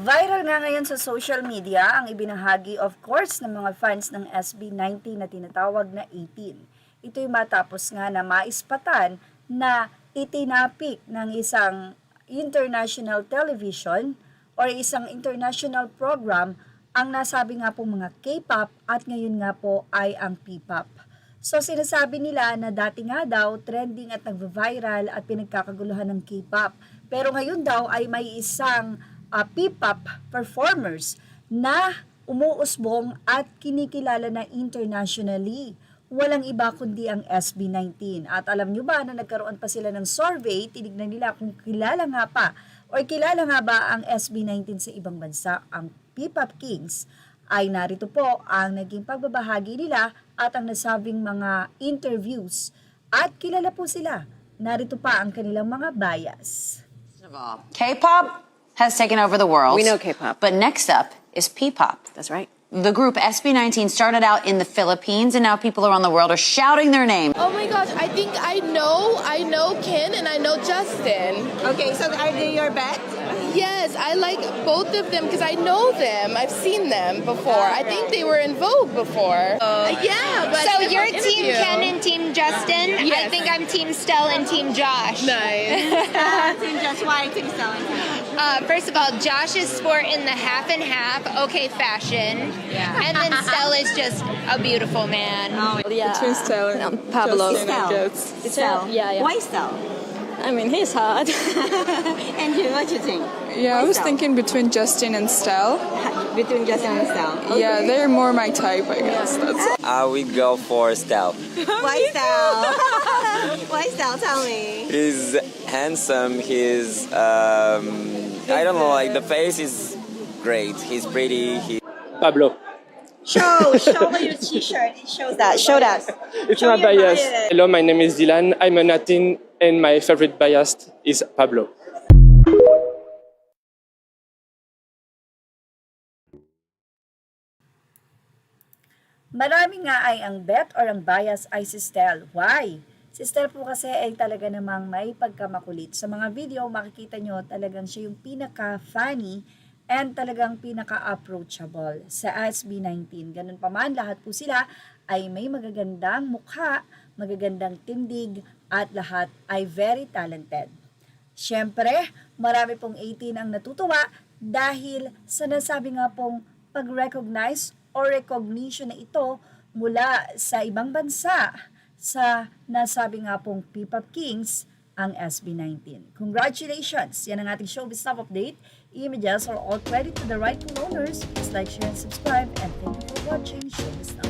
Viral nga ngayon sa social media ang ibinahagi of course ng mga fans ng SB19 na tinatawag na 18. Ito'y matapos nga na maispatan na itinapik ng isang international television or isang international program ang nasabi nga po mga K-pop at ngayon nga po ay ang P-pop. So sinasabi nila na dati nga daw trending at nagva-viral at pinagkakaguluhan ng K-pop. Pero ngayon daw ay may isang P-pop performers na umuusbong at kinikilala na internationally. Walang iba kundi ang SB19. At alam nyo ba na nagkaroon pa sila ng survey, tinignan nila kung kilala nga pa o kilala nga ba ang SB19 sa ibang bansa. Ang P-pop Kings ay narito po ang naging pagbabahagi nila at ang nasabing mga interviews. At kilala po sila. Narito pa ang kanilang mga bias. K-pop has taken over the world. We know K-pop. But next up is P-pop. That's right. The group SB19 started out in the Philippines, and now people around the world are shouting their name. Oh my gosh, I think I know Ken and I know Justin. Okay, so are they your bet? Yes, I like both of them because I know them. I've seen them before. I think they were in Vogue before. Yeah, but So in you're an Team interview. Ken and Team Justin. I Yes. think I'm Team Stell and Team Josh. Nice. Team Just why Team Stellan? First of all, Josh is sporting the half and half, okay fashion. Yeah. And then Stell is just a beautiful man. Between Stell and Pablo. Justin, I guess. Stell. Yeah. Why Stell? I mean, he's hot. And you, what you think? Yeah, I Why was Stell? thinking between Justin and Stell. Between Justin and Stell. Okay. Yeah, they're more my type, I guess. That's I would go for Stell. Why Stell? Why Stell? Tell me. He's handsome. He's I don't know. Like the face is great. He's pretty. Pablo. Show your T-shirt. It shows that. Show us. It's Show my your bias. bias. Hello, my name is Dylan. I'm a Latin, and my favorite bias is Pablo. Marami nga ay ang bet or ang bias ay si Stel. Why? Si Stel po kasi ay talaga namang may pagkamakulit. Sa mga video, makikita nyo talagang siya yung pinaka-funny and talagang pinaka-approachable sa SB19. Ganun pa man, lahat po sila ay may magagandang mukha, magagandang tindig, at lahat ay very talented. Siyempre, marami pong 18 ang natutuwa dahil sa nasabi nga pong pag-recognize or recognition na ito mula sa ibang bansa sa nasabi nga pong P-pop Kings ang SB19. Congratulations! Yan ang ating showbiz top update. Images are all credit to the rightful owners. Please like, share, and subscribe. And thank you for watching Showbiz Top.